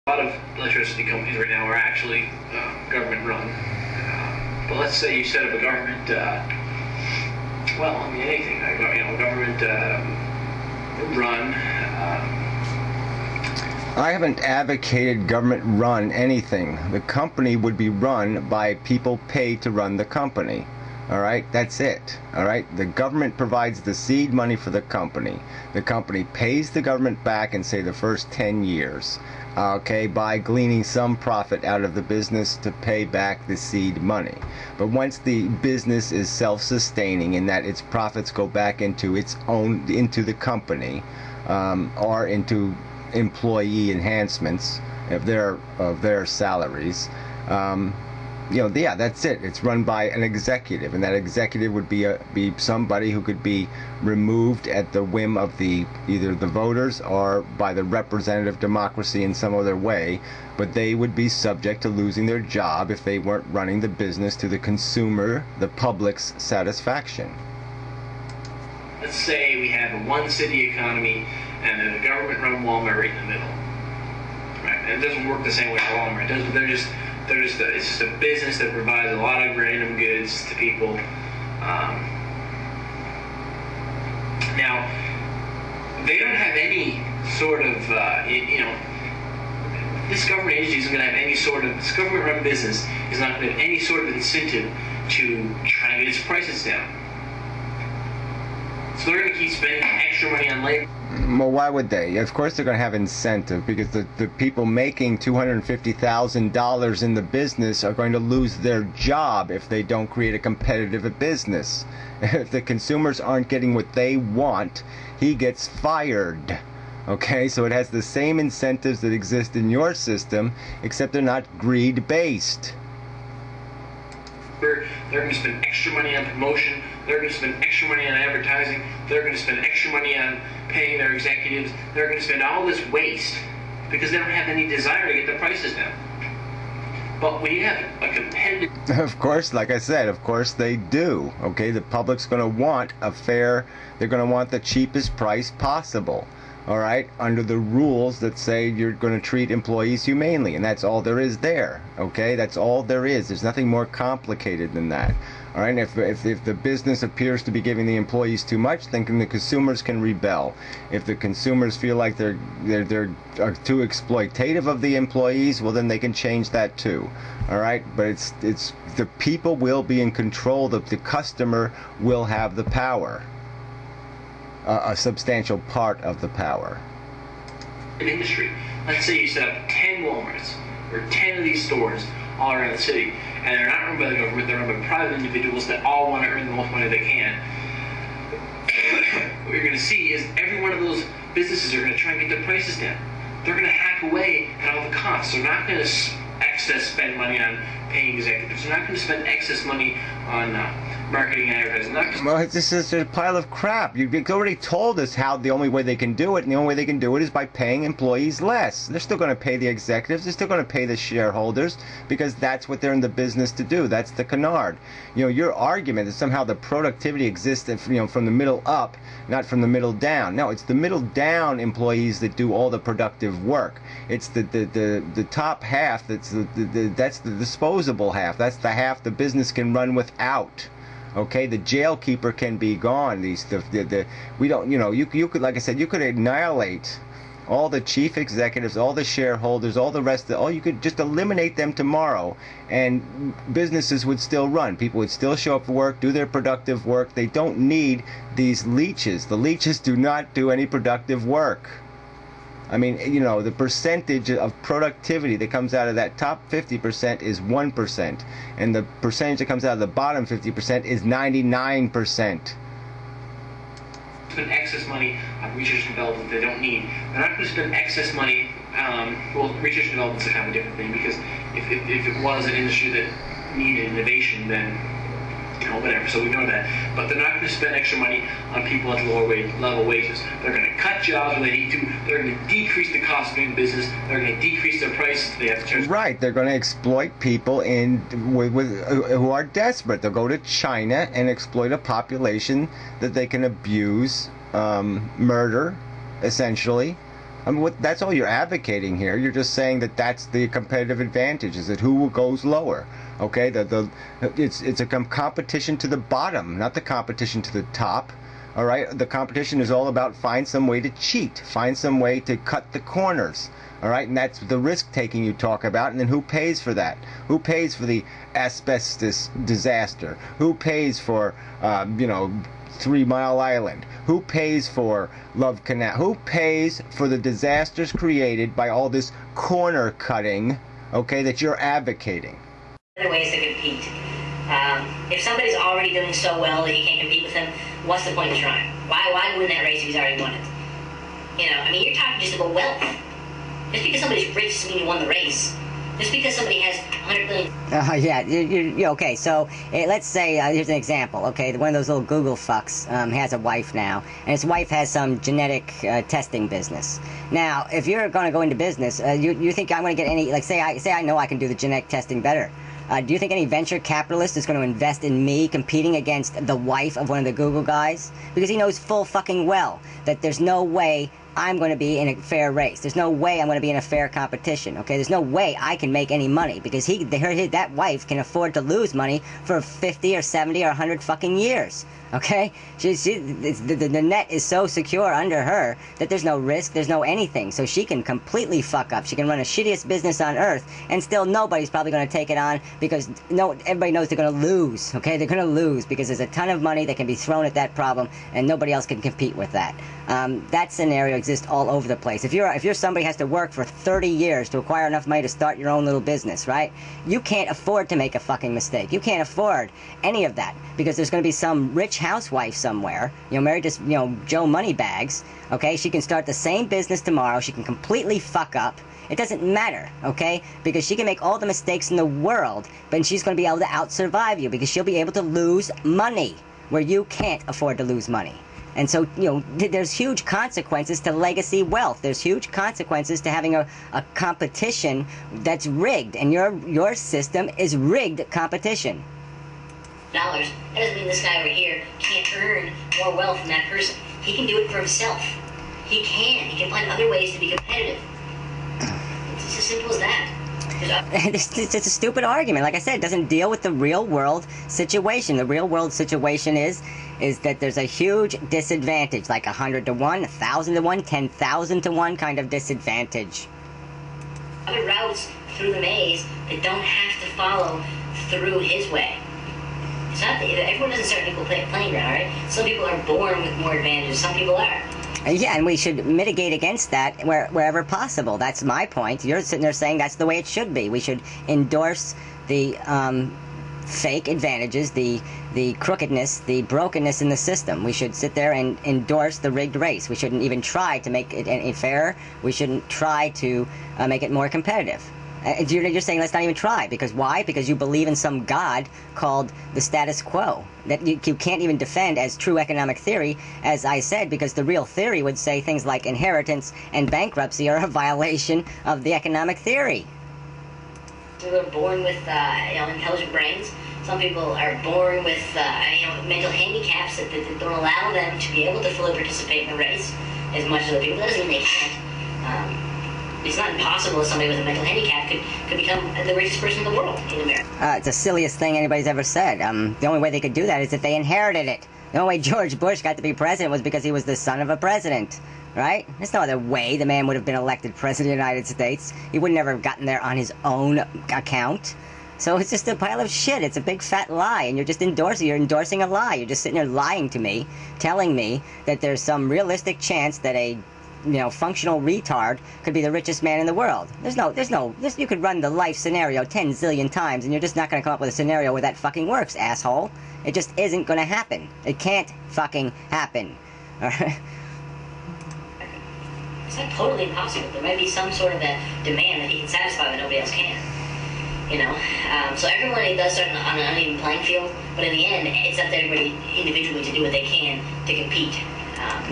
A lot of electricity companies right now are actually government run. But let's say you set up a government, well, I mean anything, government run. I haven't advocated government run anything. The company would be run by people paid to run the company. All right, that's it. All right, the government provides the seed money for the company. The company pays the government back in, say, the first 10 years, okay, by gleaning some profit out of the business to pay back the seed money. But once the business is self-sustaining in that its profits go back into into the company, or into employee enhancements of their salaries, yeah, that's it. It's run by an executive, and that executive would be somebody who could be removed at the whim of either the voters or by the representative democracy in some other way, but they would be subject to losing their job if they weren't running the business to the consumer, the public's satisfaction. Let's say we have a one-city economy and a government-run Walmart right in the middle. Right? And it doesn't work the same way for Walmart. It's just a business that provides a lot of random goods to people. Now, they don't have any sort of, this government agency isn't going to have any sort of, this government-run business is not going to have any sort of incentive to try and get its prices down. So they're going to keep spending extra money on labor. Well, why would they? Of course they're going to have incentive, because the people making $250,000 in the business are going to lose their job if they don't create a competitive business. If the consumers aren't getting what they want, he gets fired. Okay, so it has the same incentives that exist in your system, except they're not greed-based. They're going to spend extra money on promotion. They're going to spend extra money on advertising. They're going to spend extra money on paying their executives. They're going to spend all this waste because they don't have any desire to get the prices down. But when you have a competitive... Of course, like I said, of course they do. Okay, the public's going to want they're going to want the cheapest price possible. All right, under the rules that say you're going to treat employees humanely, and that's all there is there. Okay, that's all there is. There's nothing more complicated than that. All right, if the business appears to be giving the employees too much, then the consumers can rebel. If the consumers feel like they're too exploitative of the employees, well, then they can change that too. All right, but it's the people will be in control. The customer will have the power. A substantial part of the power. Industry. Let's say you set up 10 Walmarts or 10 of these stores all around the city, and they're not run by the government, they're run by private individuals that all want to earn the most money they can. What you're going to see is every one of those businesses are going to try and get their prices down. They're going to hack away at all the costs. They're not going to spend money on paying executives. They're not going to spend excess money on marketing and advertising. Well, this is a pile of crap. You already told us how the only way they can do it, and the only way they can do it is by paying employees less. They're still going to pay the executives. They're still going to pay the shareholders, because that's what they're in the business to do. That's the canard. Your argument is somehow the productivity exists, from the middle up, not from the middle down. No, it's the middle down employees that do all the productive work. It's the top half that's that's the disposable half. That's the half the business can run without. Okay, the jail keeper can be gone. We don't, you could, like I said, you could annihilate all the chief executives, all the shareholders, all the rest of you could just eliminate them tomorrow, and businesses would still run. People would still show up for work, do their productive work. They don't need these leeches. The leeches do not do any productive work. I mean, the percentage of productivity that comes out of that top 50% is 1%, and the percentage that comes out of the bottom 50% is 99%. Spend excess money on research and development they don't need. They're not going to spend excess money. Well, research and development is a kind of a different thing, because if it was an industry that needed innovation, then whatever, so we know that. But they're not going to spend extra money on people at lower level wages. They're going to cut jobs when they need to. They're going to decrease the cost of doing business. They're going to decrease their prices. They have to charge. Right, they're going to exploit people who are desperate. They'll go to China and exploit a population that they can abuse, murder, essentially. I mean, that's all you're advocating here. You're just saying that that's the competitive advantage, is that who goes lower. Okay, it's a competition to the bottom, not the competition to the top. All right, the competition is all about find some way to cheat, find some way to cut the corners. All right, and that's the risk taking you talk about. And then who pays for that? Who pays for the asbestos disaster? Who pays for 3 Mile Island? Who pays for Love Canal? Who pays for the disasters created by all this corner cutting, okay, that you're advocating? Other ways to compete. If somebody's already doing so well that you can't compete with them, what's the point of trying? Why win that race if he's already won it? I mean, you're talking just about wealth. Just because somebody's rich doesn't mean you won the race. Just because somebody has 100 billion. Yeah, okay, so let's say, here's an example, okay, one of those little Google fucks has a wife now, and his wife has some genetic testing business. Now, if you're going to go into business, you think I'm going to get any, like, say I know I can do the genetic testing better. Do you think any venture capitalist is going to invest in me competing against the wife of one of the Google guys? Because he knows full fucking well that there's no way I'm going to be in a fair race. There's no way I'm going to be in a fair competition, okay? There's no way I can make any money because that wife can afford to lose money for 50 or 70 or 100 fucking years, okay? The net is so secure under her that there's no risk, there's no anything. So she can completely fuck up. She can run the shittiest business on earth and still nobody's probably going to take it on because everybody knows they're going to lose, okay? They're going to lose because there's a ton of money that can be thrown at that problem and nobody else can compete with that. That scenario exists all over the place. If you're somebody who has to work for 30 years to acquire enough money to start your own little business, right? You can't afford to make a fucking mistake. You can't afford any of that because there's going to be some rich housewife somewhere, married to, Joe Moneybags, okay? She can start the same business tomorrow. She can completely fuck up. It doesn't matter, okay? Because she can make all the mistakes in the world, but she's going to be able to out-survive you because she'll be able to lose money where you can't afford to lose money. And so, there's huge consequences to legacy wealth. There's huge consequences to having a competition that's rigged. And your system is rigged competition. Dollars. That doesn't mean this guy over here can't earn more wealth than that person. He can do it for himself. He can find other ways to be competitive. It's as simple as that. It's a stupid argument. Like I said, it doesn't deal with the real world situation. The real world situation is that there's a huge disadvantage, like 100 to 1, 1,000 to 1, 10,000 to 1 kind of disadvantage. Other routes through the maze that don't have to follow through his way. It's not that everyone doesn't start an equal playing ground, right? Some people are born with more advantages. Some people are. Yeah, and we should mitigate against that wherever possible. That's my point. You're sitting there saying that's the way it should be. We should endorse the fake advantages, the crookedness, the brokenness in the system. We should sit there and endorse the rigged race. We shouldn't even try to make it fairer. We shouldn't try to make it more competitive. You're saying let's not even try. Because why? Because you believe in some god called the status quo that you can't even defend as true economic theory, as I said, because the real theory would say things like inheritance and bankruptcy are a violation of the economic theory. People are born with intelligent brains. Some people are born with mental handicaps that don't allow them to be able to fully participate in the race as much as other people. That doesn't mean they can't. It's not impossible that somebody with a mental handicap could become the richest person in the world in America. It's the silliest thing anybody's ever said. The only way they could do that is if they inherited it. The only way George Bush got to be president was because he was the son of a president, right? There's no other way the man would have been elected president of the United States. He would never have gotten there on his own account. So it's just a pile of shit. It's a big fat lie, and you're endorsing a lie. You're just sitting there lying to me, telling me that there's some realistic chance that a functional retard could be the richest man in the world. You could run the life scenario 10 zillion times and you're just not going to come up with a scenario where that fucking works, asshole. It just isn't going to happen. It can't fucking happen. Alright? It's not totally impossible. There might be some sort of a demand that he can satisfy that nobody else can. So everybody does start on an uneven playing field, but in the end, it's up to everybody individually to do what they can to compete.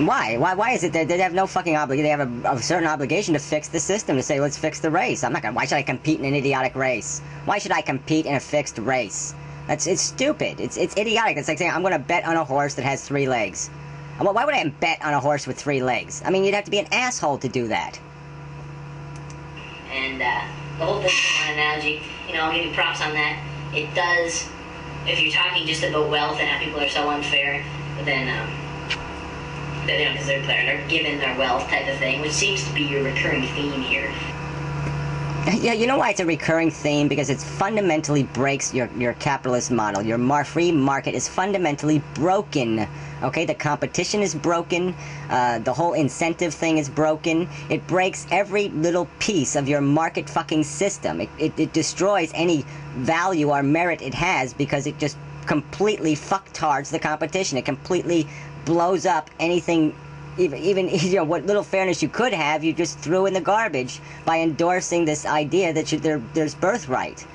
Why? Why is it that they have no fucking obligation? They have a certain obligation to fix the system, to say, let's fix the race. Why should I compete in an idiotic race? Why should I compete in a fixed race? It's stupid. It's idiotic. It's like saying, I'm going to bet on a horse that has 3 legs. Well, why would I bet on a horse with 3 legs? I mean, you'd have to be an asshole to do that. And the whole thing from my analogy, I'll give you props on that. It does, if you're talking just about wealth and how people are so unfair, but then, because they're given their wealth type of thing, which seems to be your recurring theme here. Yeah, you know why it's a recurring theme? Because it fundamentally breaks your capitalist model. Your free market is fundamentally broken. Okay, the competition is broken. The whole incentive thing is broken. It breaks every little piece of your market fucking system. It destroys any value or merit it has because it just completely fucktards the competition. It completely blows up anything. Even what little fairness you could have, you just threw in the garbage by endorsing this idea that there's birthright.